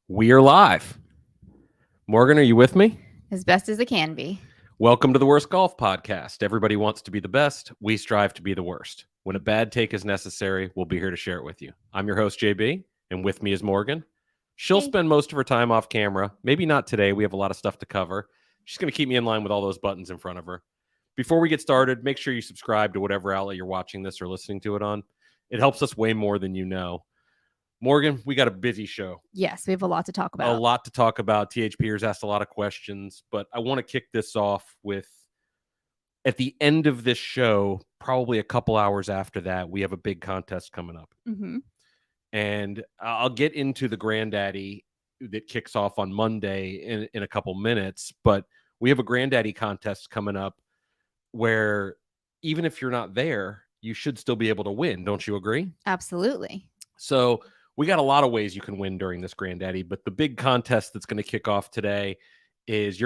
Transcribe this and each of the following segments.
We are live. Morgan, are you with me? As best as it can be. Welcome to the Worst Golf Podcast. Everybody wants to be the best. We strive to be the worst. When a bad take is necessary, we'll be here to share it with you. I'm your host, JB, and with me is Morgan. She'll Hey. spend most of her time off camera. Maybe not today. We have a lot of stuff to cover. She's going to keep me in line with all those buttons in front of her. Before we get started, make sure you subscribe to whatever outlet you're watching this or listening to it on. It helps us way more than you know. Morgan, we got a busy show. Yes, we have a lot to talk about. A lot to talk about. THPers asked a lot of questions, but I want to kick this off with, at the end of this show, probably a couple hours after that, we have a big contest coming up. Mm-hmm. And I'll get into the Granddaddy that kicks off on Monday in a couple minutes, but we have a Granddaddy contest coming up where even if you're not there, you should still be able to win. Don't you agree? Absolutely. So we got a lot of ways you can win during this Granddaddy, but the big contest that's going to kick off today is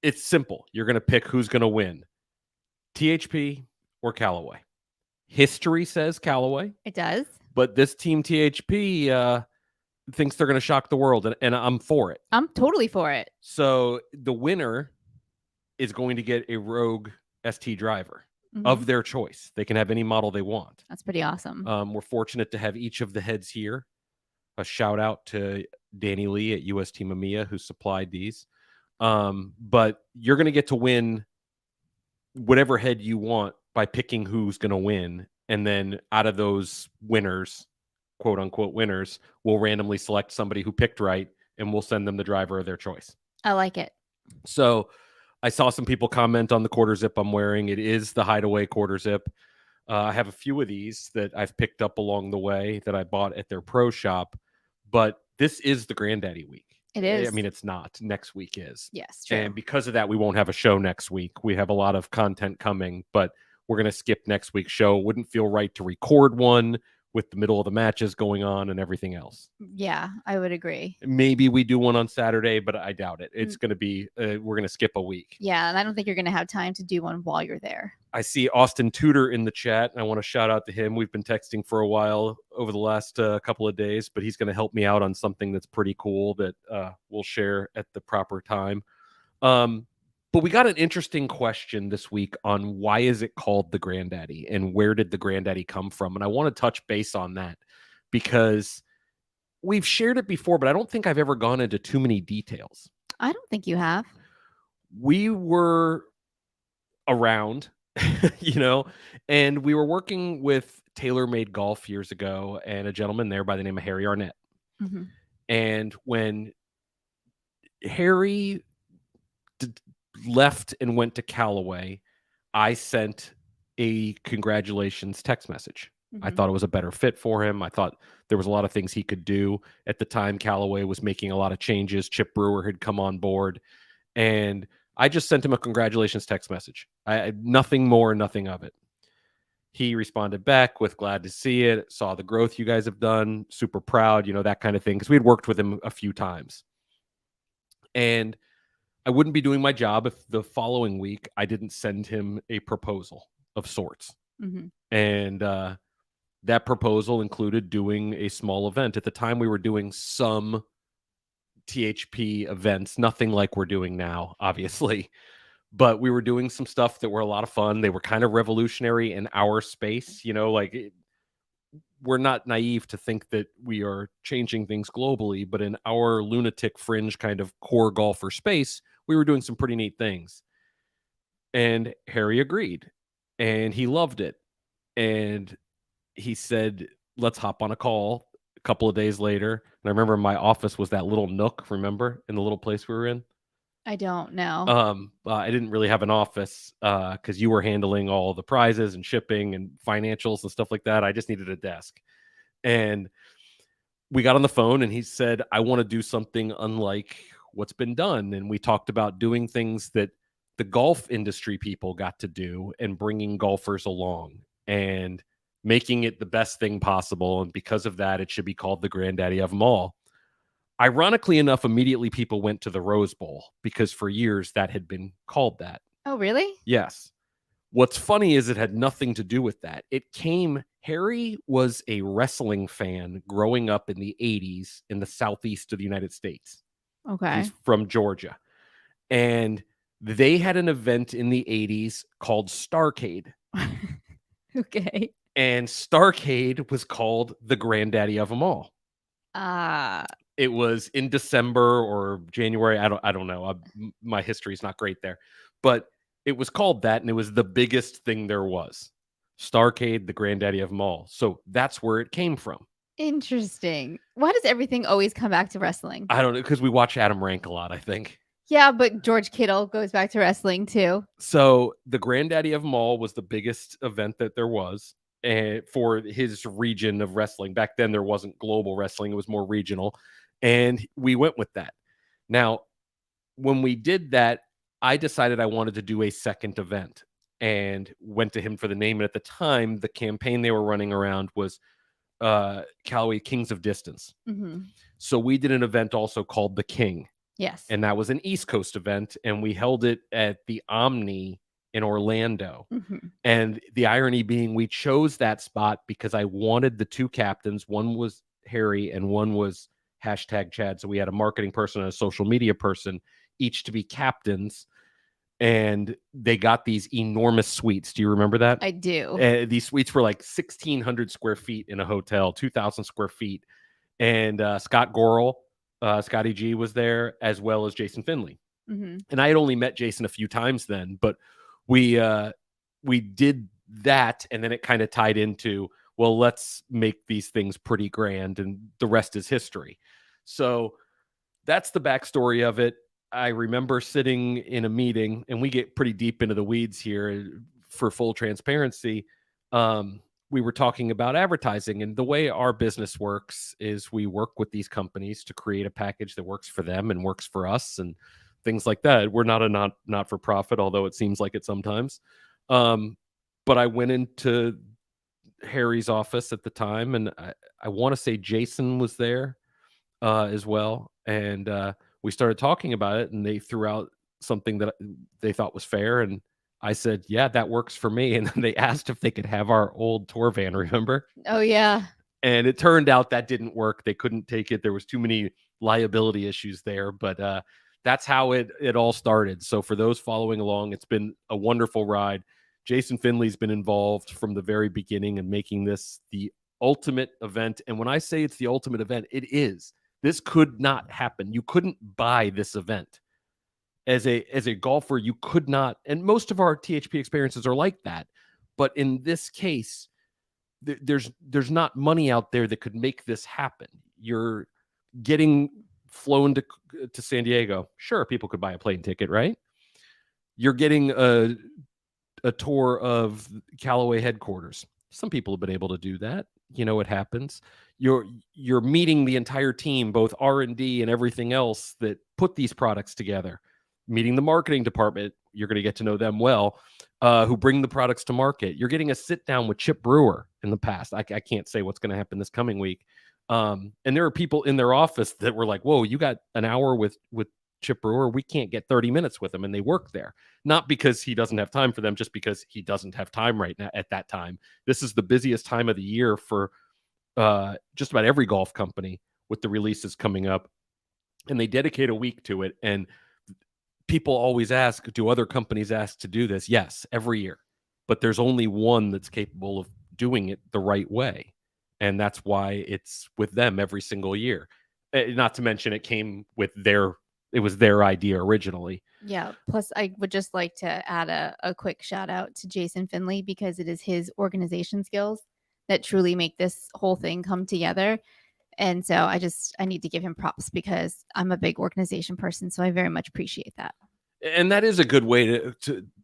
it's simple. You're going to pick who's going to win, THP or Callaway. History says Callaway. It does. But this team THP thinks they're going to shock the world, and I'm for it. I'm totally for it. So the winner is going to get a Rogue ST driver of their choice. They can have any model they want. That's pretty awesome. We're fortunate to have each of the heads here. A shout out to Danny Lee at US Team Mamiya who supplied these. But you're going to get to win whatever head you want by picking who's going to win. And then out of those winners, quote unquote winners, we'll randomly select somebody who picked right and we'll send them the driver of their choice. I like it. So I saw some people comment on the quarter zip I'm wearing. It is the Hideaway quarter zip. I have a few of these that I've picked up along the way that I bought at their pro shop. But this is the Granddaddy week. It is. I mean, it's not. Next week is. Yes, true. And because of that, we won't have a show next week. We have a lot of content coming, but we're going to skip next week's show. Wouldn't feel right to record one with the middle of the matches going on and everything else. Yeah, I would agree. Maybe we do one on Saturday, but I doubt it. It's going to be, we're going to skip a week. Yeah, and I don't think you're going to have time to do one while you're there. I see Austin Tudor in the chat, and I want to shout out to him. We've been texting for a while over the last couple of days, but he's going to help me out on something that's pretty cool that we'll share at the proper time. But we got an interesting question this week on why is it called the Granddaddy and where did the Granddaddy come from? And I want to touch base on that because we've shared it before, but I don't think I've ever gone into too many details. I don't think you have. We were around, and we were working with TaylorMade Golf years ago and a gentleman there by the name of Harry Arnett. Mm-hmm. And when Harry left and went to Callaway, I sent a congratulations text message. Mm-hmm. I thought it was a better fit for him. I thought there was a lot of things he could do. At the time, Callaway was making a lot of changes. Chip Brewer had come on board. And I just sent him a congratulations text message. Nothing more, nothing of it. He responded back with glad to see it, saw the growth you guys have done, super proud, that kind of thing. Because we had worked with him a few times. And I wouldn't be doing my job if the following week I didn't send him a proposal of sorts. Mm-hmm. And that proposal included doing a small event. At the time, we were doing some THP events, nothing like we're doing now, obviously. But we were doing some stuff that were a lot of fun. They were kind of revolutionary in our space. We're not naive to think that we are changing things globally, but in our lunatic fringe kind of core golfer space, we were doing some pretty neat things. And Harry agreed, and he loved it. And he said, let's hop on a call a couple of days later. And I remember my office was that little nook, remember, in the little place we were in? I don't know. I didn't really have an office because you were handling all the prizes and shipping and financials and stuff like that. I just needed a desk. And we got on the phone and he said, I want to do something unlike what's been done. And we talked about doing things that the golf industry people got to do and bringing golfers along and making it the best thing possible. And because of that, it should be called the Granddaddy of Em All. Ironically enough, immediately people went to the Rose Bowl because for years that had been called that. Oh, really? Yes. What's funny is it had nothing to do with that. It came Harry was a wrestling fan growing up in the 80s in the southeast of the United States. Okay. He's from Georgia. And they had an event in the 80s called Starcade. Okay. And Starcade was called the Granddaddy of Em All. It was in December or January. I don't know. My history is not great there. But it was called that, and it was the biggest thing there was. Starcade, the Granddaddy of Em All. So that's where it came from. Interesting. Why does everything always come back to wrestling? I don't know, because we watch Adam Rank a lot, I think. Yeah, but George Kittle goes back to wrestling too. So the Granddaddy of Em All was the biggest event that there was for his region of wrestling. Back then, there wasn't global wrestling. It was more regional. And we went with that. Now, when we did that, I decided I wanted to do a second event and went to him for the name. And at the time, the campaign they were running around was Callaway Kings of Distance. Mm-hmm. So we did an event also called The King. Yes. And that was an East Coast event. And we held it at the Omni in Orlando. Mm-hmm. And the irony being, we chose that spot because I wanted the two captains. One was Harry and one was #Chad. So we had a marketing person and a social media person, each to be captains. And they got these enormous suites. Do you remember that? I do. These suites were like 1,600 square feet in a hotel, 2,000 square feet. And Scott Gorel, Scotty G was there, as well as Jason Finley. Mm-hmm. And I had only met Jason a few times then, but we did that, and then it kind of tied into, well, let's make these things pretty grand, and the rest is history. So that's the backstory of it. I remember sitting in a meeting, and we get pretty deep into the weeds here for full transparency. We were talking about advertising, and the way our business works is we work with these companies to create a package that works for them and works for us and things like that. We're not a not-for-profit, although it seems like it sometimes. But I went into Harry's office at the time, and I want to say Jason was there as well. And we started talking about it, and they threw out something that they thought was fair. And I said, yeah, that works for me. And then they asked if they could have our old tour van, remember? Oh, yeah. And it turned out that didn't work. They couldn't take it. There was too many liability issues there. But that's how it all started. So for those following along, it's been a wonderful ride. Jason Finley's been involved from the very beginning and making this the ultimate event. And when I say it's the ultimate event, it is. This could not happen. You couldn't buy this event. As a golfer, you could not, and most of our THP experiences are like that. But in this case, there's not money out there that could make this happen. You're getting flown to San Diego. Sure, people could buy a plane ticket, right? You're getting a tour of Callaway headquarters. Some people have been able to do that. You know, it happens. You're meeting the entire team, both R&D and everything else that put these products together. Meeting the marketing department, you're going to get to know them well, who bring the products to market. You're getting a sit down with Chip Brewer in the past. I can't say what's going to happen this coming week. And there are people in their office that were like, whoa, you got an hour with Chip Brewer? We can't get 30 minutes with him. And they work there. Not because he doesn't have time for them, just because he doesn't have time right now at that time. This is the busiest time of the year for just about every golf company with the releases coming up. And they dedicate a week to it. And people always ask, do other companies ask to do this? Yes, every year. But there's only one that's capable of doing it the right way. And that's why it's with them every single year. Not to mention it came with it was their idea originally. Yeah. Plus, I would just like to add a quick shout out to Jason Finley, because it is his organization skills that truly make this whole thing come together. And so I need to give him props, because I'm a big organization person. So I very much appreciate that. And that is a good way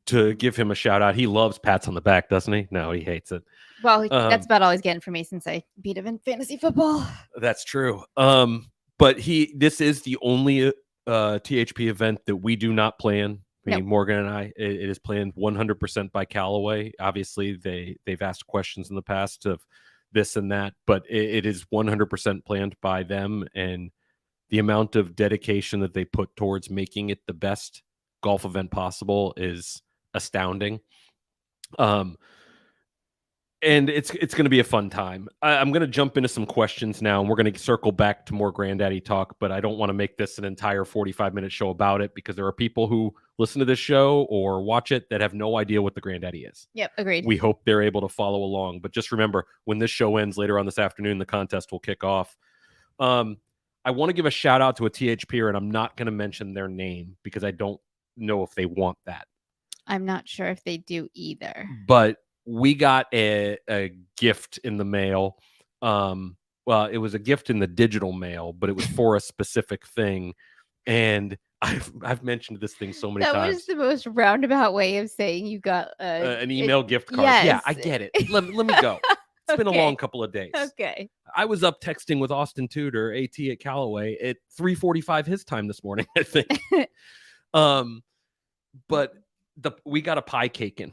to give him a shout out. He loves pats on the back, doesn't he? No, he hates it. Well, that's about all he's getting from me since I beat him in fantasy football. That's true. But this is the only THP event that we do not plan. Nope. Morgan and I, it is planned 100% by Callaway. Obviously, they've asked questions in the past of this and that, but it is 100% planned by them. And the amount of dedication that they put towards making it the best golf event possible is astounding. And And it's going to be a fun time. I'm going to jump into some questions now, and we're going to circle back to more Granddaddy talk, but I don't want to make this an entire 45-minute show about it because there are people who listen to this show or watch it that have no idea what the Granddaddy is. Yep, agreed. We hope they're able to follow along. But just remember, when this show ends later on this afternoon, the contest will kick off. I want to give a shout out to a THPer, and I'm not going to mention their name because I don't know if they want that. I'm not sure if they do either. But we got a gift in the mail. Well, it was a gift in the digital mail, but it was for a specific thing. And I've mentioned this thing so many times. That was the most roundabout way of saying you got an email gift card. Yes. Yeah, I get it. Let me go. It's been a long couple of days. Okay. I was up texting with Austin Tudor, AT at Callaway, at 3:45 his time this morning, I think. But we got a pie caken.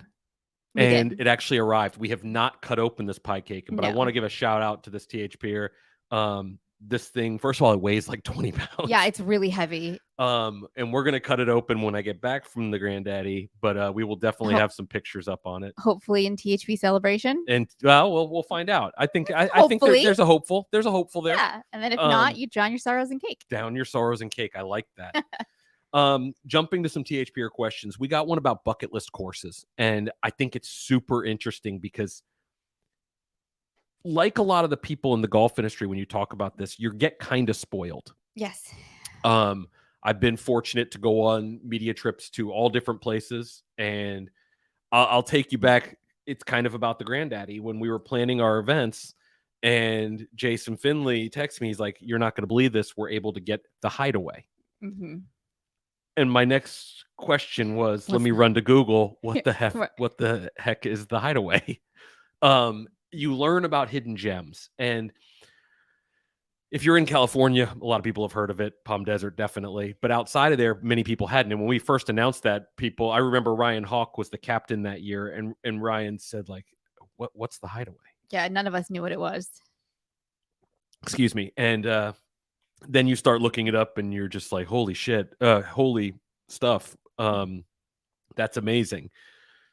And it actually arrived. We have not cut open this pie cake, but I want to give a shout out to this THPer. This thing, first of all, it weighs like 20 pounds. Yeah, it's really heavy. And we're going to cut it open when I get back from the Granddaddy, but we will definitely have some pictures up on it. Hopefully in THP celebration. And we'll find out. I think there's a hopeful. There's a hopeful there. Yeah. And then if not, you drown your sorrows in cake. Down your sorrows in cake. I like that. Jumping to some THPer questions, we got one about bucket list courses, and I think it's super interesting because, like a lot of the people in the golf industry, when you talk about this, you get kind of spoiled. Yes. I've been fortunate to go on media trips to all different places, and I'll take you back. It's kind of about the Granddaddy when we were planning our events, and Jason Finley texts me. He's like, "You're not going to believe this. We're able to get the Hideaway." Mm-hmm. And my next question was, let me run to Google. What the heck is the Hideaway? You learn about hidden gems. And if you're in California, a lot of people have heard of it. Palm Desert, definitely. But outside of there, many people hadn't. And when we first announced that, I remember Ryan Hawk was the captain that year. And Ryan said, like, what's the Hideaway? Yeah, none of us knew what it was. Excuse me. And then you start looking it up and you're just like, holy shit, holy stuff. That's amazing.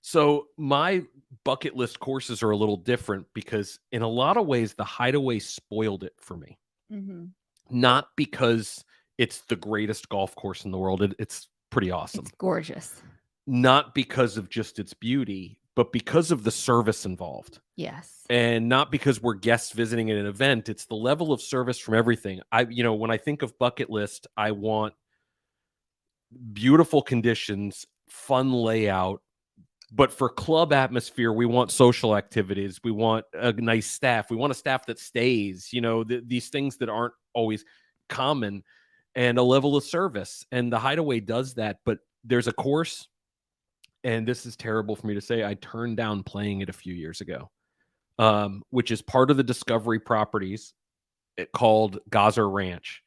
So my bucket list courses are a little different because in a lot of ways, the Hideaway spoiled it for me. Mm-hmm. Not because it's the greatest golf course in the world. It's pretty awesome. It's gorgeous. Not because of just its beauty, but because of the service involved. Yes. And not because we're guests visiting at an event. It's the level of service from everything. When I think of bucket list, I want beautiful conditions, fun layout, but for club atmosphere, we want social activities. We want a nice staff. We want a staff that stays, these things that aren't always common, and a level of service. And the Hideaway does that, but there's a course, and this is terrible for me to say, I turned down playing it a few years ago, which is part of the Discovery Properties called Gaza Ranch.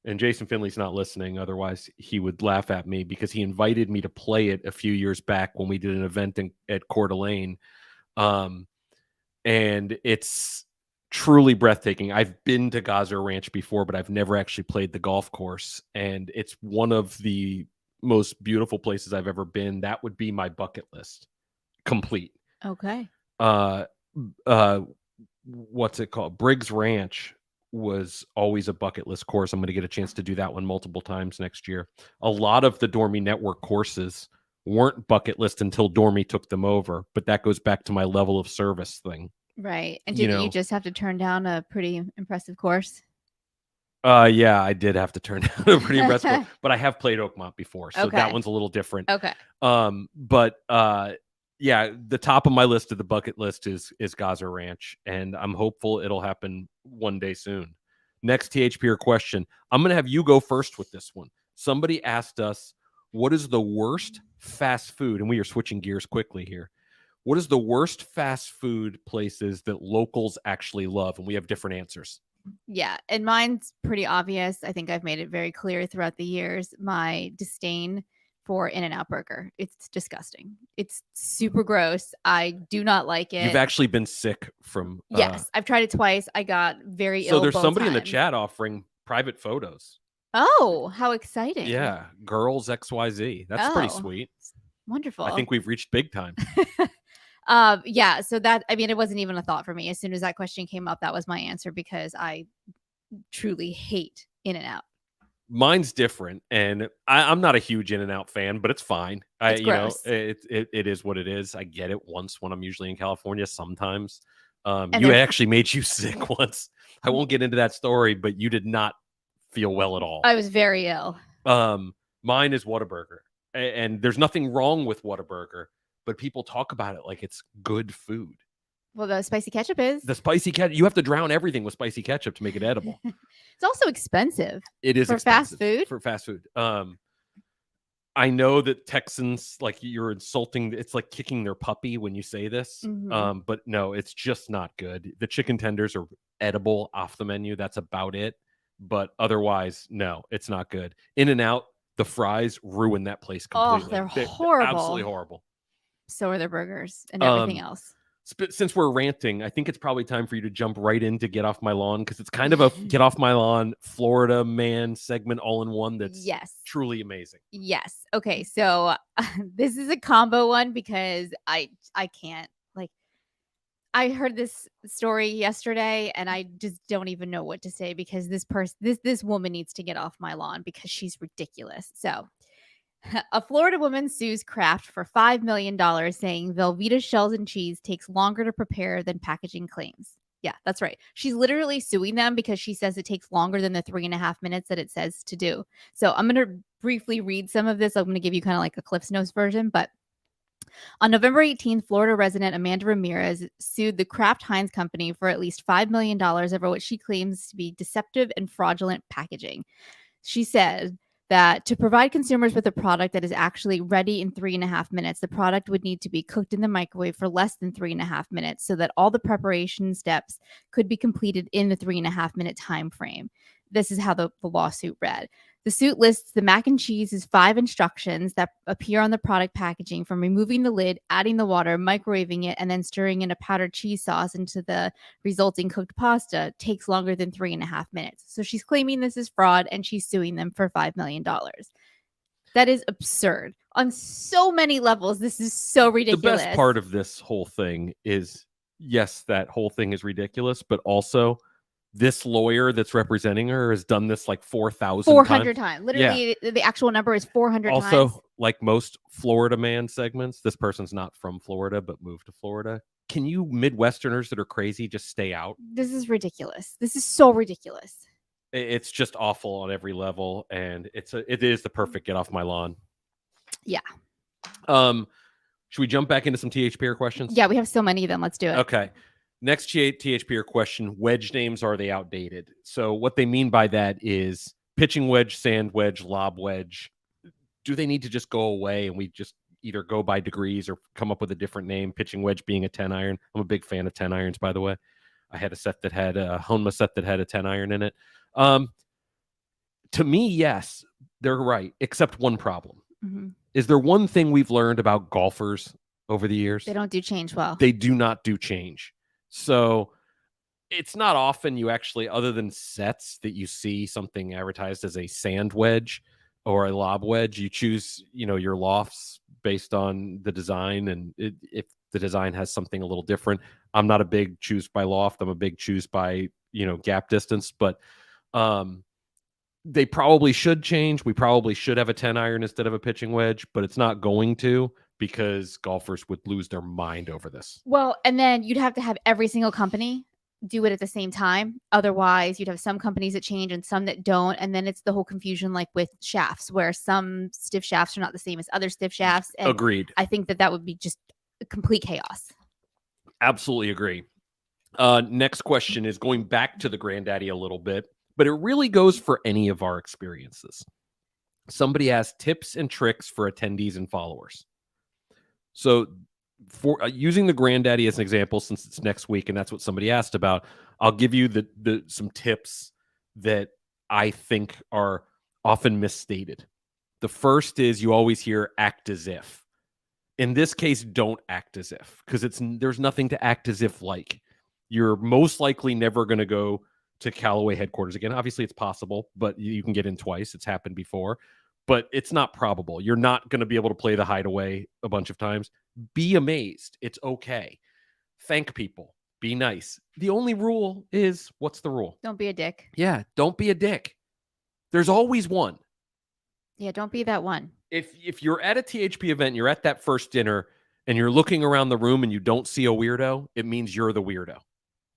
And Jason Finley's not listening. Otherwise, he would laugh at me because he invited me to play it a few years back when we did an event at Coeur d'Alene. And it's truly breathtaking. I've been to Gaza Ranch before, but I've never actually played the golf course. And it's one of the most beautiful places I've ever been. That would be my bucket list. Complete. Okay. What's it called? Briggs Ranch was always a bucket list course. I'm going to get a chance to do that one multiple times next year. A lot of the Dormy Network courses weren't bucket list until Dormy took them over, but that goes back to my level of service thing. Right. And didn't you just have to turn down a pretty impressive course? Yeah, I did have to turn down a pretty impressive course, but I have played Oakmont before, so that one's a little different. Okay. Yeah, the top of my list of the bucket list is Gaza Ranch, and I'm hopeful it'll happen one day soon. Next THPer question. I'm going to have you go first with this one. Somebody asked us, what is the worst fast food? And we are switching gears quickly here. What is the worst fast food places that locals actually love? And we have different answers. Yeah, and mine's pretty obvious. I think I've made it very clear throughout the years, my disdain for In-N-Out Burger. It's disgusting. It's super gross. I do not like it. You've actually been sick from... Yes, I've tried it twice. I got very ill. So there's somebody in the chat offering private photos. Oh, how exciting. Yeah, Girls XYZ. That's pretty sweet. Wonderful. I think we've reached big time. Yeah. So that, I mean, it wasn't even a thought for me. As soon as that question came up, that was my answer because I truly hate In-N-Out. Mine's different, and I'm not a huge In-N-Out fan, but it's fine. It's gross. It is what it is. I get it once when I'm usually in California. Sometimes, And you they're actually made you sick once. I won't get into that story, but you did not feel well at all. I was very ill. Mine is Whataburger, and there's nothing wrong with Whataburger, but people talk about it like it's good food. Well, the spicy ketchup is. The spicy ketchup, you have to drown everything with spicy ketchup to make it edible. It's also expensive. It is for expensive fast food. For fast food. I know that Texans, like, you're insulting. It's like kicking their puppy when you say this. Mhm. But no, it's just not good. The chicken tenders are edible off the menu. That's about it. But otherwise, no, it's not good. In-N-Out, the fries ruin that place completely. they're They're horrible. absolutely horrible. So are their burgers and everything else. Since we're ranting, I think it's probably time for you to jump right in to Get Off My Lawn, because it's kind of a Get Off My Lawn Florida man segment all in one that's truly amazing. Yes. Okay. So this is a combo one because I can't, like, I heard this story yesterday and I just don't even know what to say because this woman needs to get off my lawn because she's ridiculous. So a Florida woman sues Kraft for $5 million, saying Velveeta shells and cheese takes longer to prepare than packaging claims. Yeah, that's right. She's literally suing them because she says it takes longer than the 3.5 minutes that it says to do. So I'm going to briefly read some of this. I'm going to give you kind of like a Cliff's Notes version. But on November 18th, Florida resident Amanda Ramirez sued the Kraft Heinz Company for at least $5 million over what she claims to be deceptive and fraudulent packaging. She said that to provide consumers with a product that is actually ready in 3.5 minutes, the product would need to be cooked in the microwave for less than 3.5 minutes so that all the preparation steps could be completed in the 3.5 minute time frame. This is how the lawsuit read. The suit lists the mac and cheese as 5 instructions that appear on the product packaging, from removing the lid, adding the water, microwaving it, and then stirring in a powdered cheese sauce into the resulting cooked pasta takes longer than 3.5 minutes. So she's claiming this is fraud and she's suing them for $5 million. That is absurd. On so many levels, this is so ridiculous. The best part of this whole thing is, yes, that whole thing is ridiculous, but also this lawyer that's representing her has done this like 400 times. Literally, the actual number is 400 times. Also, like most Florida man segments, this person's not from Florida, but moved to Florida. Can you Midwesterners that are crazy just stay out? This is ridiculous. This is so ridiculous. It's just awful on every level, and it is the perfect Get Off My Lawn. Yeah. Should we jump back into some THPR questions? Yeah, we have so many of them. Let's do it. Okay. Next THPR question: wedge names, are they outdated? So what they mean by that is pitching wedge, sand wedge, lob wedge. Do they need to just go away and we just either go by degrees or come up with a different name? Pitching wedge being a 10 iron. I'm a big fan of 10 irons, by the way. I had a set that had a Honma set that had a 10 iron in it. To me, yes, they're right, except one problem. Mm-hmm. Is there one thing we've learned about golfers over the years? They don't do change well. They do not do change. So it's not often you actually, other than sets, that you see something advertised as a sand wedge or a lob wedge. You choose, your lofts based on the design, and if the design has something a little different. I'm not a big choose by loft. I'm a big choose by, gap distance, but they probably should change. We probably should have a 10 iron instead of a pitching wedge, but it's not going to, because golfers would lose their mind over this. Well, and then you'd have to have every single company do it at the same time. Otherwise, you'd have some companies that change and some that don't. And then it's the whole confusion, like with shafts, where some stiff shafts are not the same as other stiff shafts. And agreed. I think that would be just complete chaos. Absolutely agree. Next question is going back to the Granddaddy a little bit, but it really goes for any of our experiences. Somebody asked tips and tricks for attendees and followers. So for using the Granddaddy as an example, since it's next week and that's what somebody asked about, I'll give you some tips that I think are often misstated. The first is, you always hear act as if. In this case, don't act as if, because there's nothing to act as if like. You're most likely never going to go to Callaway headquarters again. Obviously, it's possible, but you can get in twice. It's happened before. but it's not probable. You're not going to be able to play the hideaway a bunch of times. Be amazed. It's okay. Thank people. Be nice. The only rule is, what's the rule? Don't be a dick. Yeah, don't be a dick. There's always one. Yeah, don't be that one. If you're at a THP event, you're at that first dinner, and you're looking around the room and you don't see a weirdo, it means you're the weirdo.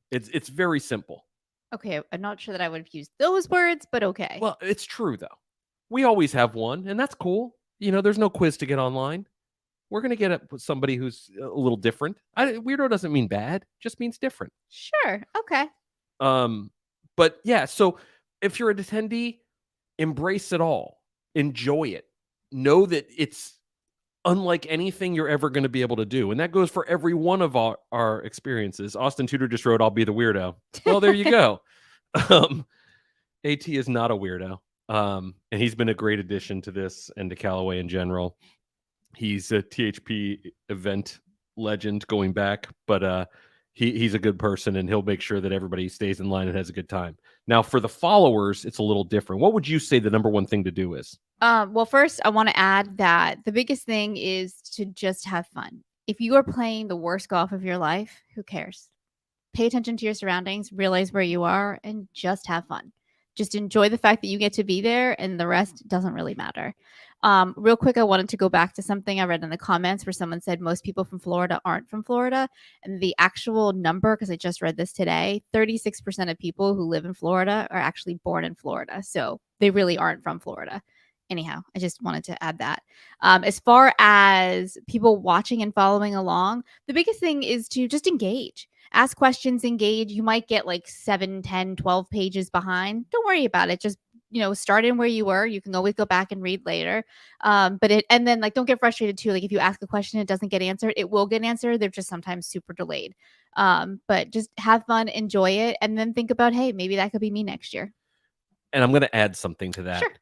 It's very simple. Okay, I'm not sure that I would have used those words, but okay. Well, it's true, though. We always have one, and that's cool. There's no quiz to get online. We're going to get it with somebody who's a little different. Weirdo doesn't mean bad, just means different. Sure. Okay. But yeah, so if you're an attendee, embrace it all. Enjoy it. Know that it's unlike anything you're ever going to be able to do. And that goes for every one of our experiences. Austin Tudor just wrote, I'll be the weirdo. Well, there you go. AT is not a weirdo. And he's been a great addition to this and to Callaway in general. He's a THP event legend going back, but he's a good person, and he'll make sure that everybody stays in line and has a good time. Now, for the followers, it's a little different. What would you say the number one thing to do is? Well, first, I want to add that the biggest thing is to just have fun. If you are playing the worst golf of your life, who cares? Pay attention to your surroundings, realize where you are, and just have fun. Just enjoy the fact that you get to be there, and the rest doesn't really matter. Real quick, I wanted to go back to something I read in the comments where someone said most people from Florida aren't from Florida. And the actual number, because I just read this today, 36% of people who live in Florida are actually born in Florida. So they really aren't from Florida. Anyhow, I just wanted to add that. As far as people watching and following along, the biggest thing is to just engage. Ask questions, engage. You might get like 7, 10, 12 pages behind. Don't worry about it. Just, start in where you were. You can always go back and read later. And then don't get frustrated too. Like if you ask a question, it doesn't get answered. It will get answered. They're just sometimes super delayed. But just have fun, enjoy it, and then think about, hey, maybe that could be me next year. And I'm going to add something to that. Sure.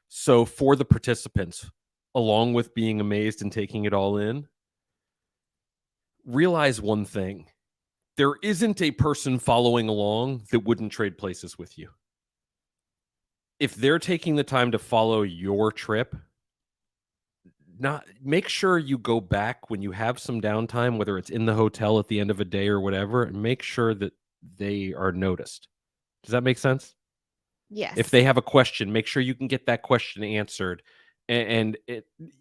So for the participants, along with being amazed and taking it all in, realize one thing. There isn't a person following along that wouldn't trade places with you. If they're taking the time to follow your trip, make sure you go back when you have some downtime, whether it's in the hotel at the end of a day or whatever, and make sure that they are noticed. Does that make sense? Yes. If they have a question, make sure you can get that question answered. And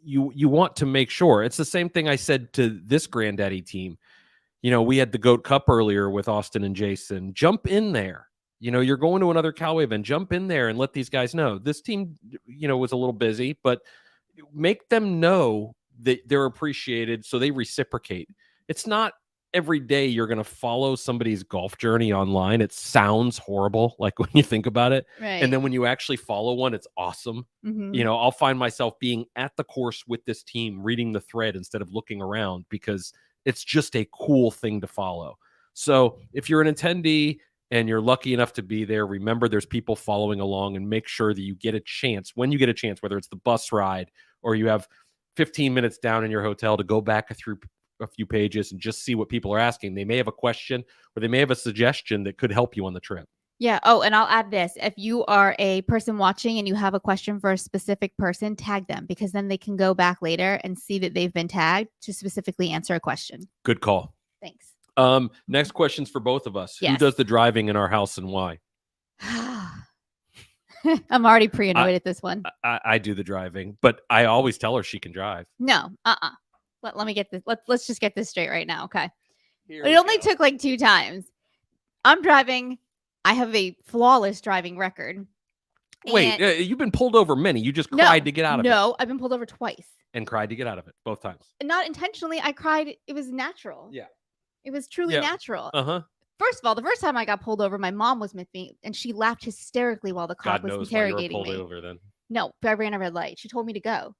you want to make sure. It's the same thing I said to this Granddaddy team. We had the GOAT Cup earlier with Austin and Jason. Jump in there. You're going to another Callaway event. Jump in there and let these guys know. This team, was a little busy, but make them know that they're appreciated so they reciprocate. It's not every day you're going to follow somebody's golf journey online. It sounds horrible, like when you think about it. Right. And then when you actually follow one, it's awesome. Mm-hmm. I'll find myself being at the course with this team, reading the thread instead of looking around, because it's just a cool thing to follow. So if you're an attendee and you're lucky enough to be there, remember there's people following along, and make sure that you get a chance, when you get a chance, whether it's the bus ride or you have 15 minutes down in your hotel, to go back through a few pages and just see what people are asking. They may have a question or they may have a suggestion that could help you on the trip. Yeah. Oh, and I'll add this. If you are a person watching and you have a question for a specific person, tag them, because then they can go back later and see that they've been tagged to specifically answer a question. Good call. Thanks. Next question's for both of us. Yes. Who does the driving in our house and why? I'm already pre-annoyed at this one. I do the driving, but I always tell her she can drive. No. Let me get this. Let's just get this straight right now. Okay. It only took like 2 times. I'm driving. I have a flawless driving record. Wait, you've been pulled over many. You just cried to get out of it. No, I've been pulled over twice. And cried to get out of it both times. Not intentionally. I cried. It was natural. Yeah. It was truly natural. Uh-huh. First of all, the first time I got pulled over, my mom was with me, and she laughed hysterically while the cop was interrogating me. Over then. No, I ran a red light. She told me to go.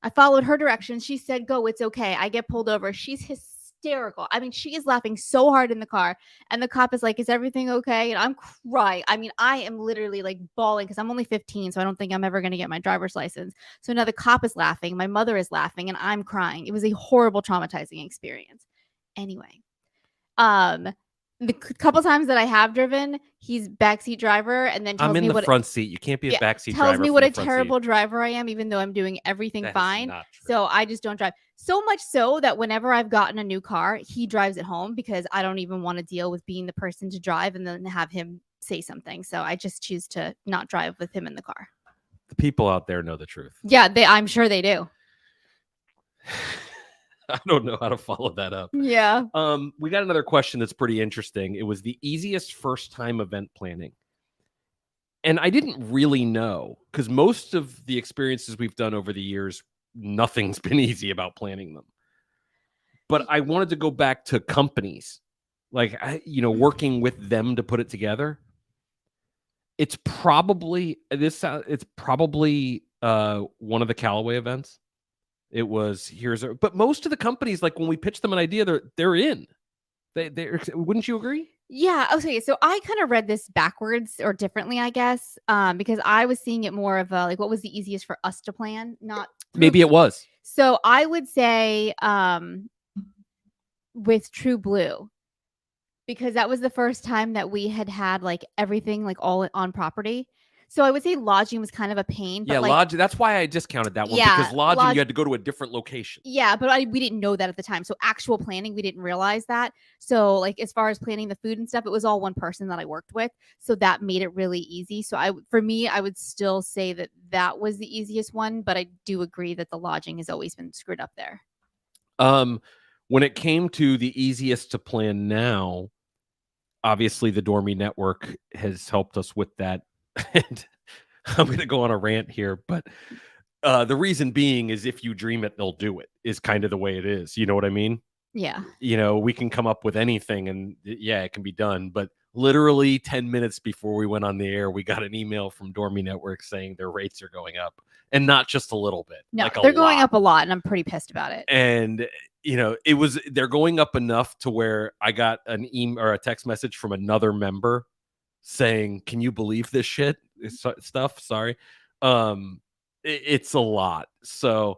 I followed her directions. She said, go, it's okay. I get pulled over. She's hysterical. I mean, she is laughing so hard in the car. And the cop is like, is everything okay? And I'm crying. I mean, I am literally like bawling, because I'm only 15, so I don't think I'm ever going to get my driver's license. So now the cop is laughing. My mother is laughing, and I'm crying. It was a horrible, traumatizing experience. Anyway, the couple times that I have driven, he's backseat driver, and then tells I'm in me the what front seat. You can't be a backseat tells driver me from what the a front terrible seat. driver I am, even though I'm doing everything That is fine. not true. So I just don't drive. So much so that whenever I've gotten a new car, he drives it home because I don't even want to deal with being the person to drive and then have him say something. So I just choose to not drive with him in the car. The people out there know the truth. Yeah, I'm sure they do. I don't know how to follow that up. Yeah. We got another question that's pretty interesting. It was the easiest first time event planning. And I didn't really know, because most of the experiences we've done over the years, nothing's been easy about planning them. But I wanted to go back to companies, like, working with them to put it together. It's probably one of the Callaway events. It was but most of the companies, like when we pitch them an idea, they're in. Wouldn't you agree? Yeah. Okay. So I kind of read this backwards or differently, I guess, because I was seeing it more of a like what was the easiest for us to plan, not Maybe it was. So I would say with True Blue, because that was the first time that we had like everything like all on property. So I would say lodging was kind of a pain. But Yeah, like, lodging. That's why I discounted that one, Yeah, because lodging you had to go to a different location. Yeah, but we didn't know that at the time. So actual planning, we didn't realize that. So like as far as planning the food and stuff, it was all one person that I worked with. So that made it really easy. So for me, I would still say that was the easiest one, but I do agree that the lodging has always been screwed up there. When it came to the easiest to plan now, obviously the Dormy Network has helped us with that. And I'm going to go on a rant here, but the reason being is if you dream it, they'll do it, is kind of the way it is. You know what I mean? Yeah. We can come up with anything and yeah, it can be done. But literally 10 minutes before we went on the air, we got an email from Dormy Network saying their rates are going up, and not just a little bit. No, like they're going up a lot, and I'm pretty pissed about it. And they're going up enough to where I got an email or a text message from another member saying, "Can you believe this shit stuff?" Sorry. It's a lot. So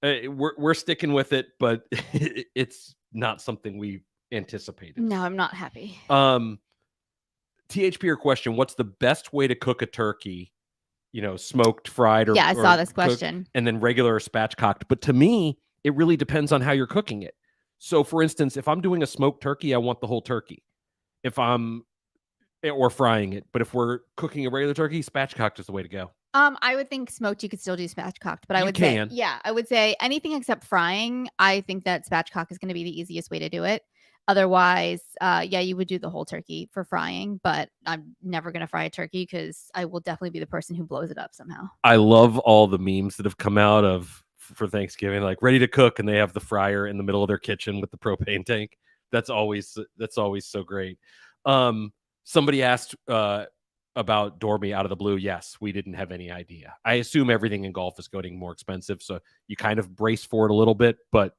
we're sticking with it, but it's not something we anticipated. No, I'm not happy. THP question: what's the best way to cook a turkey? Smoked, fried, or I saw this cooked, question. and then regular or spatchcocked. But to me, it really depends on how you're cooking it. So, for instance, if I'm doing a smoked turkey, I want the whole turkey. Or frying it. But if we're cooking a regular turkey, spatchcocked is the way to go. I would think smoked you could still do spatchcocked, but I would say anything except frying. I think that spatchcock is going to be the easiest way to do it. Otherwise, you would do the whole turkey for frying, but I'm never going to fry a turkey because I will definitely be the person who blows it up somehow. I love all the memes that have come out for Thanksgiving, like ready to cook, and they have the fryer in the middle of their kitchen with the propane tank. That's always so great. Somebody asked about Dormy out of the blue. Yes, we didn't have any idea. I assume everything in golf is getting more expensive, so you kind of brace for it a little bit, but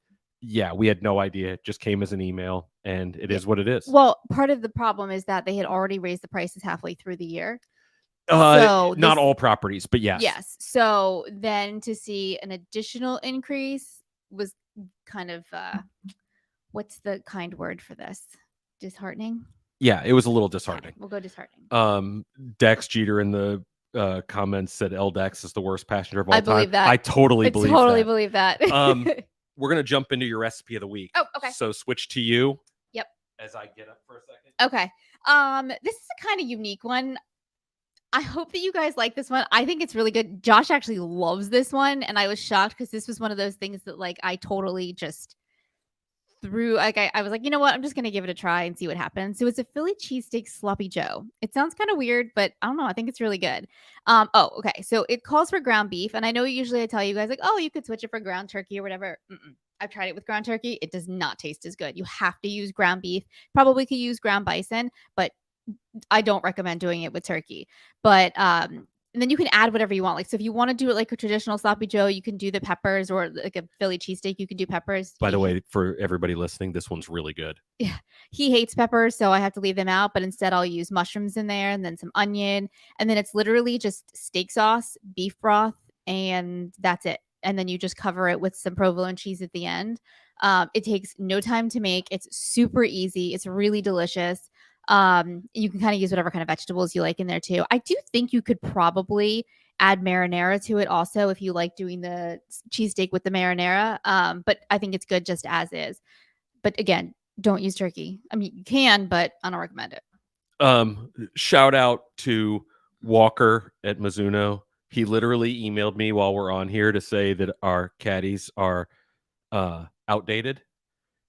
yeah, we had no idea. It just came as an email, and it is what it is. Well, part of the problem is that they had already raised the prices halfway through the year. Not all properties, but yes. Yes. So then to see an additional increase was kind of, what's the kind word for this? Disheartening? Yeah, it was a little disheartening. Okay, we'll go disheartening. Dex Jeter in the comments said LDEX is the worst passenger of all time. Believe that. I totally believe that. We're going to jump into your recipe of the week. Oh, okay. So switch to you. Yep. As I get up for a second. Okay. This is a kind of unique one. I hope that you guys like this one. I think it's really good. Josh actually loves this one, and I was shocked because this was one of those things that like I totally just threw. Like I was like, you know what? I'm just gonna give it a try and see what happens. So it's a Philly cheesesteak sloppy Joe. It sounds kind of weird, but I don't know. I think it's really good. Okay. So it calls for ground beef, and I know usually I tell you guys like, oh, you could switch it for ground turkey or whatever. I've tried it with ground turkey. It does not taste as good. You have to use ground beef. Probably could use ground bison, but I don't recommend doing it with turkey. But and then you can add whatever you want. Like, so if you want to do it like a traditional sloppy Joe, you can do the peppers, or like a Philly cheesesteak, you can do peppers. By the way, for everybody listening, this one's really good. Yeah. He hates peppers, so I have to leave them out. But instead, I'll use mushrooms in there and then some onion. And then it's literally just steak sauce, beef broth, and that's it. And then you just cover it with some provolone cheese at the end. It takes no time to make. It's super easy. It's really delicious. You can kind of use whatever kind of vegetables you like in there too. I do think you could probably add marinara to it also if you like doing the cheesesteak with the marinara. But I think it's good just as is. But again, don't use turkey. I mean, you can, but I don't recommend it. Shout out to Walker at Mizuno. He literally emailed me while we're on here to say that our caddies are outdated.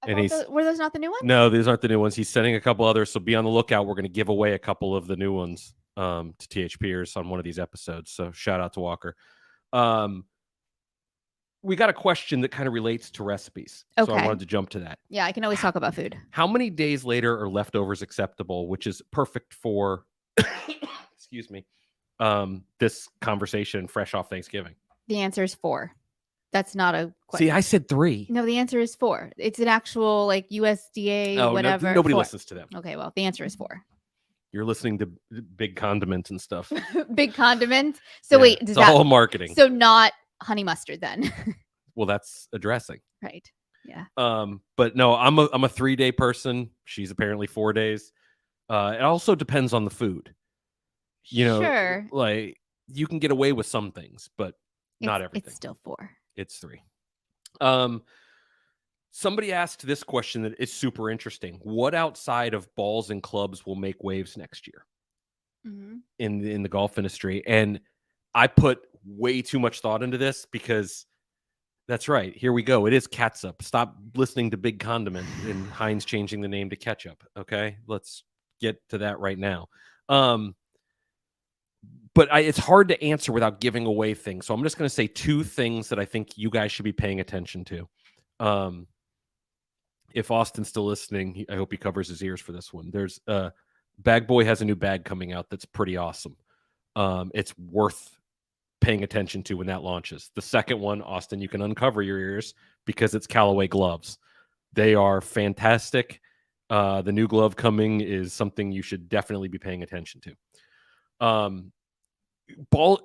Were those not the new ones? No, these aren't the new ones. He's sending a couple others, so be on the lookout. We're going to give away a couple of the new ones to THPers on one of these episodes. So shout out to Walker. We got a question that kind of relates to recipes. So I wanted to jump to that. Yeah, I can always talk about food. How many days later are leftovers acceptable, which is perfect for, excuse me, this conversation fresh off Thanksgiving? The answer is 4. That's not a question. See, I said 3. No, the answer is 4. It's an actual like USDA, whatever. Nobody 4. listens to them. Okay, well, the answer is 4. You're listening to Big Condiments and stuff. Big Condiments. So wait, it's all marketing. So not honey mustard then? Well, that's a dressing. Right. Yeah. But no, I'm a 3-day person. She's apparently 4 days. It also depends on the food. You know, sure. Like you can get away with some things, but not everything. It's still 4. It's 3. Somebody asked this question that is super interesting. What outside of balls and clubs will make waves next year in the golf industry? And I put way too much thought into this because that's right. Here we go. It is catsup. Stop listening to Big Condiment and Heinz changing the name to ketchup. Okay, let's get to that right now. But it's hard to answer without giving away things. So I'm just going to say 2 things that I think you guys should be paying attention to. If Austin's still listening, I hope he covers his ears for this one. There's Bag Boy has a new bag coming out that's pretty awesome. It's worth paying attention to when that launches. The second one, Austin, you can uncover your ears because it's Callaway gloves. They are fantastic. The new glove coming is something you should definitely be paying attention to.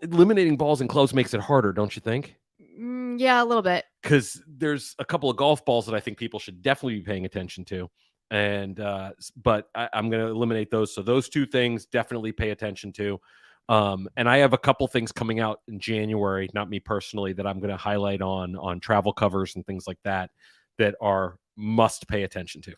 Eliminating balls and clubs makes it harder, don't you think? Yeah, a little bit. Because there's a couple of golf balls that I think people should definitely be paying attention to. And but I'm going to eliminate those. So those 2 things definitely pay attention to. And I have a couple things coming out in January, not me personally, that I'm going to highlight on travel covers and things like that are must pay attention to.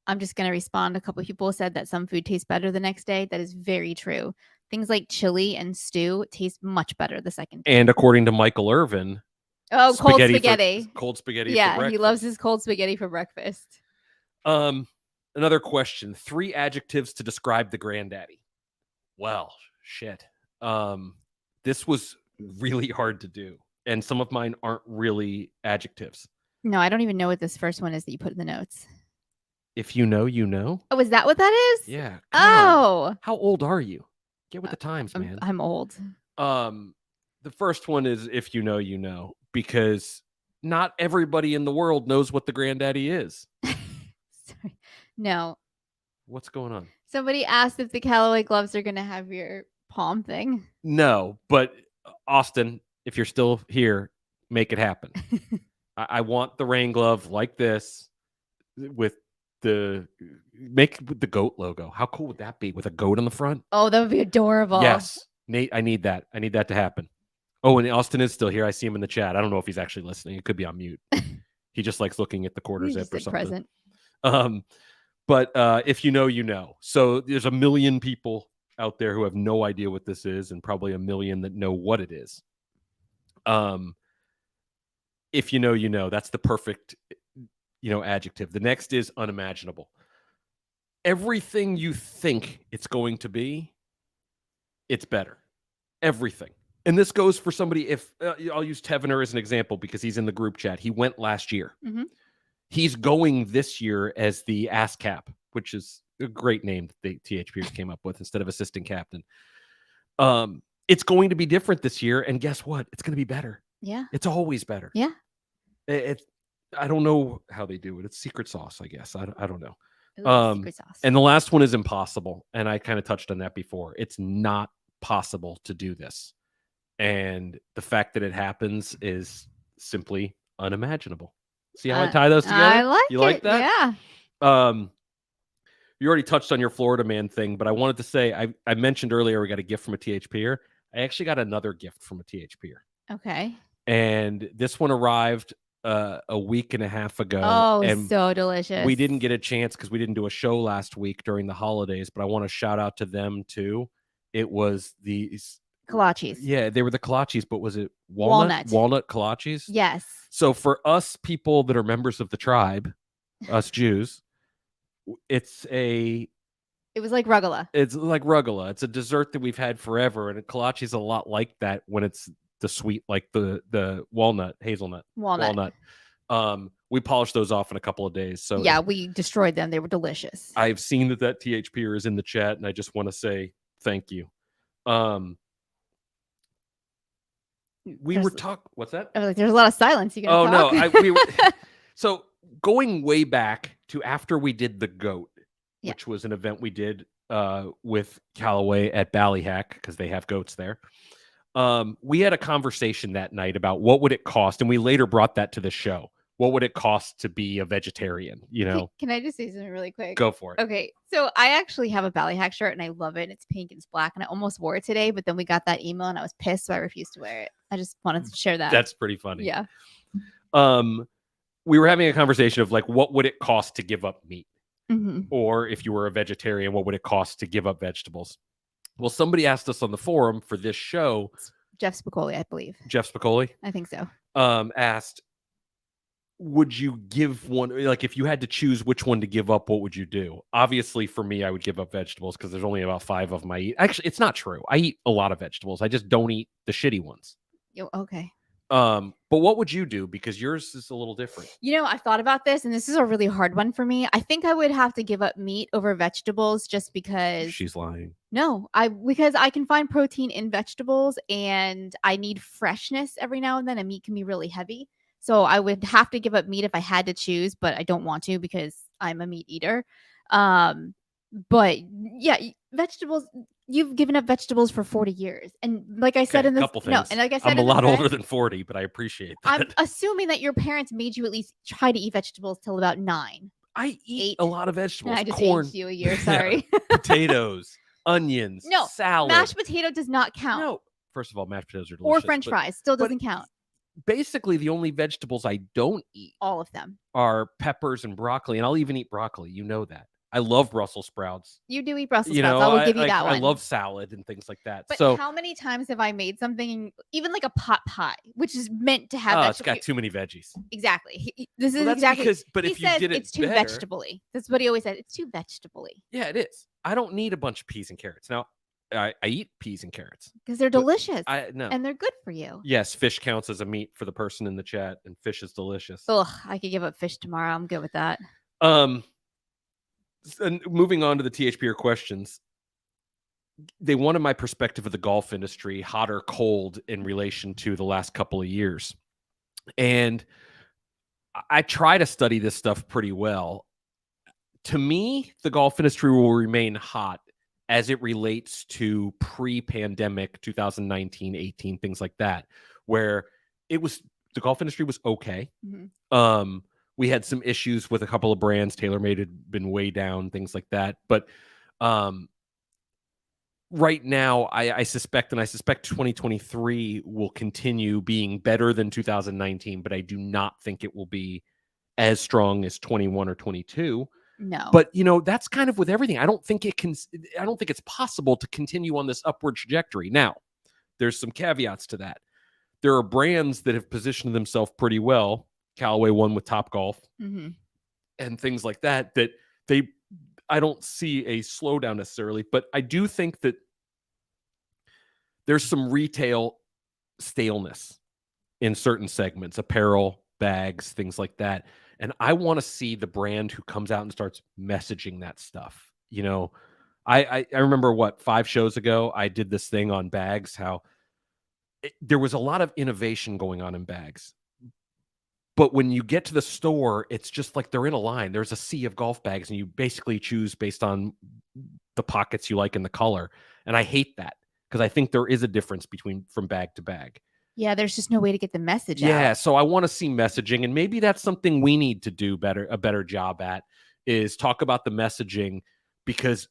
I'm just going to respond. A couple of people said that some food tastes better the next day. That is very true. Things like chili and stew taste much better the second day. And according to Michael Irvin, cold spaghetti. Cold spaghetti. Yeah, he loves his cold spaghetti for breakfast. Another question. 3 adjectives to describe the Granddaddy. Well, shit. This was really hard to do. And some of mine aren't really adjectives. No, I don't even know what this first one is that you put in the notes. If you know, you know. Oh, is that what that is? Yeah. Oh. How old are you? Get with the times, man. I'm old. The first one is if you know, you know, because not everybody in the world knows what the Granddaddy is. Sorry. No. What's going on? Somebody asked if the Callaway gloves are going to have your palm thing. No, but Austin, if you're still here, make it happen. I want the rain glove like this with the goat logo. How cool would that be with a goat on the front? Oh, that would be adorable. Yes. Nate, I need that. I need that to happen. Oh, and Austin is still here. I see him in the chat. I don't know if he's actually listening. It could be on mute. He just likes looking at the quarter zip or something. Present. But if you know, you know. So there's 1 million people out there who have no idea what this is, and probably 1 million that know what it is. If you know, you know. That's the perfect, adjective. The next is unimaginable. Everything you think it's going to be, it's better. Everything. And this goes for somebody, if I'll use Tevener as an example because he's in the group chat. He went last year. Mm-hmm. He's going this year as the ASCAP, which is a great name that the THPers came up with instead of assistant captain. It's going to be different this year. And guess what? It's going to be better. Yeah. It's always better. Yeah. I don't know how they do it. It's secret sauce, I guess. I don't know. Secret sauce. And the last one is impossible. And I kind of touched on that before. It's not possible to do this. And the fact that it happens is simply unimaginable. See how I tie those together? I like you like that? Yeah. you already touched on your Florida man thing, but I wanted to say I mentioned earlier we got a gift from a THPer. I actually got another gift from a THPer. Okay. And this one arrived a week and a half ago. Oh, and so delicious. we didn't get a chance because we didn't do a show last week during the holidays, but I want to shout out to them too. It was these kolaches. Yeah, they were the kolaches, but was it Walnut. walnut kolaches? Yes. So for us people that are members of the tribe, us Jews, It was like rugelach. it's like rugelach. It's a dessert that we've had forever, and a kolache is a lot like that when it's the sweet, like the hazelnut. We polished those off in a couple of days. So yeah, we destroyed them. They were delicious. I've seen that THPer is in the chat, and I just want to say thank you. What's that? I was like, there's a lot of silence. You gonna talk? No, so going way back to after we did the goat, which was an event we did with Callaway at Ballyhack because they have goats there. We had a conversation that night about what would it cost, and we later brought that to the show. What would it cost to be a vegetarian? You know? Can I just say something really quick? Go for it. Okay, so I actually have a Ballyhack shirt, and I love it. It's pink and it's black, and I almost wore it today, but then we got that email, and I was pissed, so I refused to wear it. I just wanted to share that. That's pretty funny. Yeah. We were having a conversation of like, what would it cost to give up meat? Mm-hmm. Or if you were a vegetarian, what would it cost to give up vegetables? Well, somebody asked us on the forum for this show. Jeff Spicoli, I believe. Jeff Spicoli? I think so. Asked, would you give one, like if you had to choose which one to give up, what would you do? Obviously, for me, I would give up vegetables because there's only about 5 of them I eat. Actually, it's not true. I eat a lot of vegetables. I just don't eat the shitty ones. Okay. But what would you do? Because yours is a little different. You know, I thought about this, and this is a really hard one for me. I think I would have to give up meat over vegetables just because. She's lying. No, because I can find protein in vegetables, and I need freshness every now and then, and meat can be really heavy. So I would have to give up meat if I had to choose, but I don't want to because I'm a meat eater. But yeah, vegetables. You've given up vegetables for 40 years. And like I said in this, no, and like I said, I'm a lot older than 40, but I appreciate that. I'm assuming that your parents made you at least try to eat vegetables till about 9. I eat a lot of vegetables. I just corn, aged you a year. Sorry. Potatoes, onions, salad. Mashed potato does not count. No, first of all, mashed potatoes are delicious. Or French fries still doesn't count. Basically, the only vegetables I don't eat, all of them, are peppers and broccoli, and I'll even eat broccoli. You know that. I love Brussels sprouts. You do eat Brussels sprouts. I will give you that one. I love salad and things like that. But so how many times have I made something, even like a pot pie, which is meant to have it's got too many veggies. Exactly. This is exactly because, but if you did it it's too vegetable-y. That's what he always said. It's too vegetable-y. Yeah, it is. I don't need a bunch of peas and carrots. Now, I eat peas and carrots because they're delicious. No. And they're good for you. Yes, fish counts as a meat for the person in the chat, and fish is delicious. Ugh, I could give up fish tomorrow. I'm good with that. And moving on to the THPer questions, they wanted my perspective of the golf industry, hot or cold, in relation to the last couple of years. And I try to study this stuff pretty well. To me, the golf industry will remain hot as it relates to pre-pandemic 2019, 18, things like that, where the golf industry was okay. Mm-hmm. We had some issues with a couple of brands. TaylorMade had been way down, things like that. But right now, I suspect 2023 will continue being better than 2019, but I do not think it will be as strong as 21 or 22. No. But, that's kind of with everything. I don't think it's possible to continue on this upward trajectory. Now, there's some caveats to that. There are brands that have positioned themselves pretty well. Callaway won with Topgolf, mm-hmm. and things like that, I don't see a slowdown necessarily, but I do think that there's some retail staleness in certain segments, apparel, bags, things like that. And I want to see the brand who comes out and starts messaging that stuff. I remember 5 shows ago, I did this thing on bags, how there was a lot of innovation going on in bags. But when you get to the store, it's just like they're in a line. There's a sea of golf bags, and you basically choose based on the pockets you like and the color. And I hate that because I think there is a difference from bag to bag. Yeah, there's just no way to get the message out. Yeah, so I want to see messaging, and maybe that's something we need to do a better job at, is talk about the messaging, because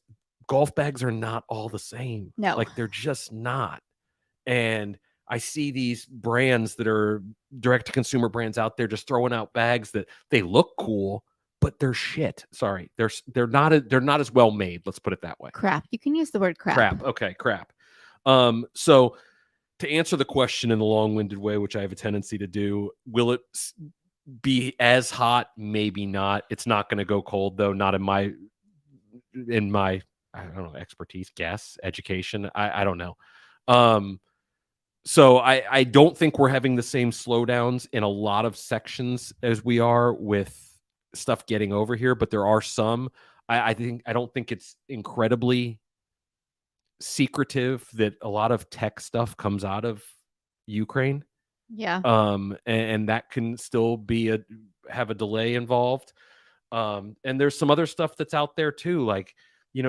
golf bags are not all the same. No. Like they're just not. And I see these brands that are direct to consumer brands out there just throwing out bags that they look cool, but they're shit. Sorry. They're not as well made. Let's put it that way. Crap. You can use the word crap. Okay, crap. So to answer the question in the long-winded way, which I have a tendency to do, will it be as hot? Maybe not. It's not going to go cold though. Not in my I don't know, expertise, guess, education. I don't know. So I don't think we're having the same slowdowns in a lot of sections as we are with stuff getting over here, but there are some. I don't think it's incredibly secretive that a lot of tech stuff comes out of Ukraine. Yeah. And that can still be have a delay involved. And there's some other stuff that's out there too, like,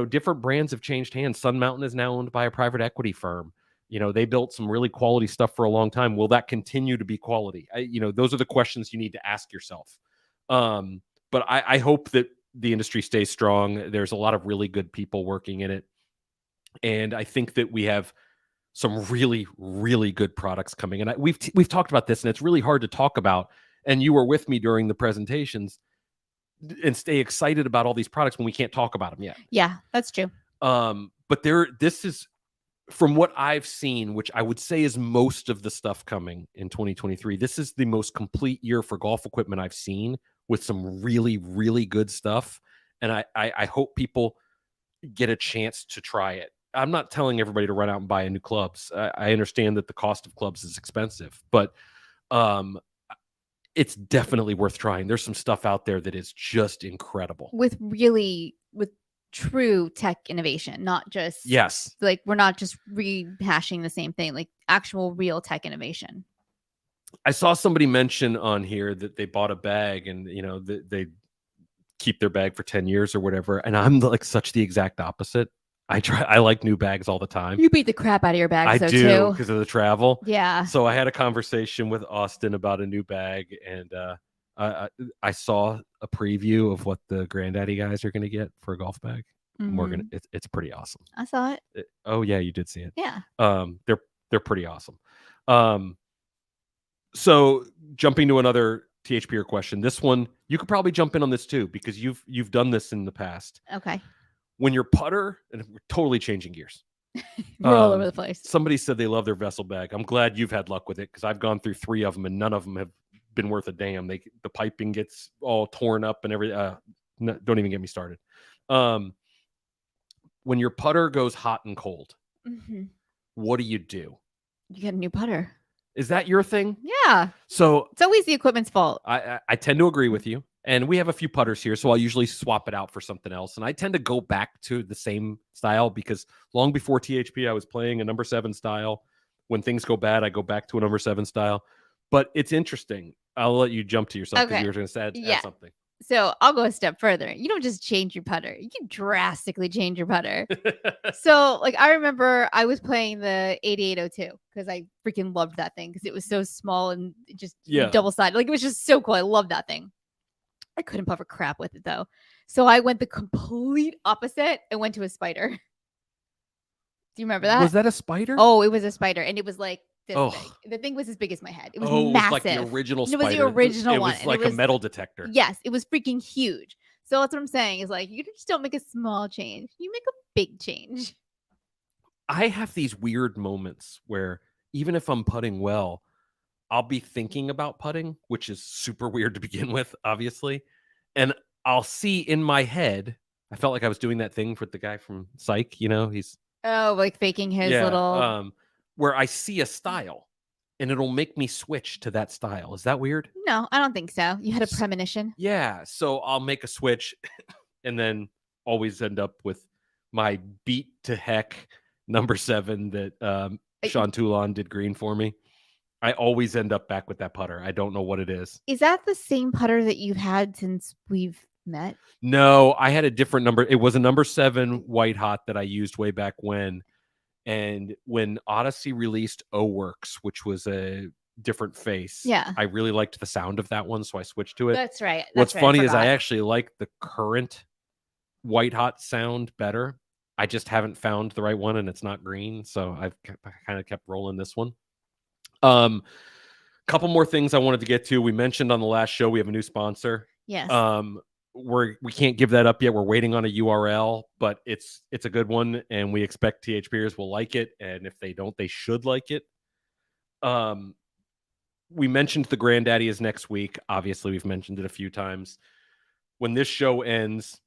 different brands have changed hands. Sun Mountain is now owned by a private equity firm. They built some really quality stuff for a long time. Will that continue to be quality? Those are the questions you need to ask yourself. But I hope that the industry stays strong. There's a lot of really good people working in it. And I think that we have some really, really good products coming. And we've talked about this, and it's really hard to talk about. And you were with me during the presentations, and stay excited about all these products when we can't talk about them yet. Yeah, that's true. But this is, from what I've seen, which I would say is most of the stuff coming in 2023, this is the most complete year for golf equipment I've seen, with some really, really good stuff. And I hope people get a chance to try it. I'm not telling everybody to run out and buy new clubs. I understand that the cost of clubs is expensive, but it's definitely worth trying. There's some stuff out there that is just incredible. With true tech innovation, not just, yes, like, we're not just rehashing the same thing, like actual real tech innovation. I saw somebody mention on here that they bought a bag and, they keep their bag for 10 years or whatever. And I'm like such the exact opposite. I like new bags all the time. You beat the crap out of your bags, I though, do, too, because of the travel. Yeah. So I had a conversation with Austin about a new bag, and I saw a preview of what the Granddaddy guys are going to get for a golf bag. Mhm. It's pretty awesome. I saw it. Oh yeah, you did see it. Yeah. They're pretty awesome. So jumping to another THPR question, this one you could probably jump in on this too, because you've done this in the past. Okay. When your putter, and we're totally changing gears. We're all over the place. Somebody said they love their vessel bag. I'm glad you've had luck with it, because I've gone through 3 of them and none of them have been worth a damn. The piping gets all torn up and everything. Don't even get me started. When your putter goes hot and cold, what do? You get a new putter. Is that your thing? Yeah. So it's always the equipment's fault. I tend to agree with you. And we have a few putters here, so I'll usually swap it out for something else. And I tend to go back to the same style, because long before THP, I was playing a number 7 style. When things go bad, I go back to a number 7 style. But it's interesting. I'll let you jump to yourself, because you were going to add something. So I'll go a step further. You don't just change your putter. You can drastically change your putter. So, like, I remember I was playing the 8802 because I freaking loved that thing, because it was so small and just double-sided. Like, it was just so cool. I loved that thing. I couldn't puff a crap with it, though. So I went the complete opposite and went to a spider. Do you remember that? Was that a spider? Oh, it was a spider. And it was like this big. The thing was as big as my head. It was massive. It was like the original spider. It was the original one. It was like a metal detector. Yes, it was freaking huge. So that's what I'm saying, is like, you just don't make a small change. You make a big change. I have these weird moments where even if I'm putting well, I'll be thinking about putting, which is super weird to begin with, obviously. And I'll see in my head, I felt like I was doing that thing for the guy from Psych, he's... Oh, like faking his little... where I see a style and it'll make me switch to that style. Is that weird? No, I don't think so. You had a premonition. Yeah. So I'll make a switch and then always end up with my beat to heck number 7 that Sean Toulon did green for me. I always end up back with that putter. I don't know what it is. Is that the same putter that you've had since we've met? No, I had a different number. It was a number 7 white hot that I used way back when. And when Odyssey released O-Works, which was a different face, I really liked the sound of that one, so I switched to it. That's right. What's funny is I actually like the current white hot sound better. I just haven't found the right one, and it's not green, so I've kind of kept rolling this one. Couple more things I wanted to get to. We mentioned on the last show we have a new sponsor. Yes. We can't give that up yet. We're waiting on a URL, but it's a good one, and we expect THPers will like it, and if they don't, they should like it. We mentioned the Granddaddy is next week. Obviously, we've mentioned it a few times. When this show ends,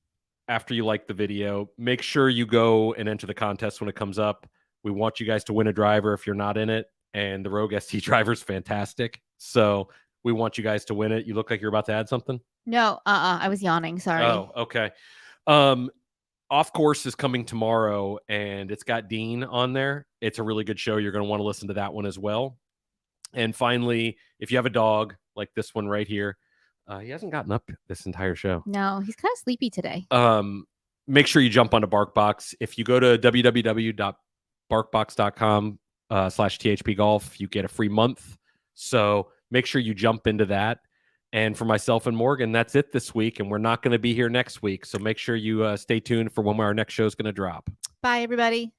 after you like the video, make sure you go and enter the contest when it comes up. We want you guys to win a driver if you're not in it, and the Rogue ST driver is fantastic. So we want you guys to win it. You look like you're about to add something. No, I was yawning. Sorry. Oh, okay. Off Course is coming tomorrow, and it's got Dean on there. It's a really good show. You're going to want to listen to that one as well. And finally, if you have a dog like this one right here, he hasn't gotten up this entire show. No, he's kind of sleepy today. Make sure you jump onto BarkBox. If you go to www.barkbox.com/THP Golf, you get a free month. So make sure you jump into that. And for myself and Morgan, that's it this week. And we're not going to be here next week. So make sure you stay tuned for when our next show is going to drop. Bye, everybody.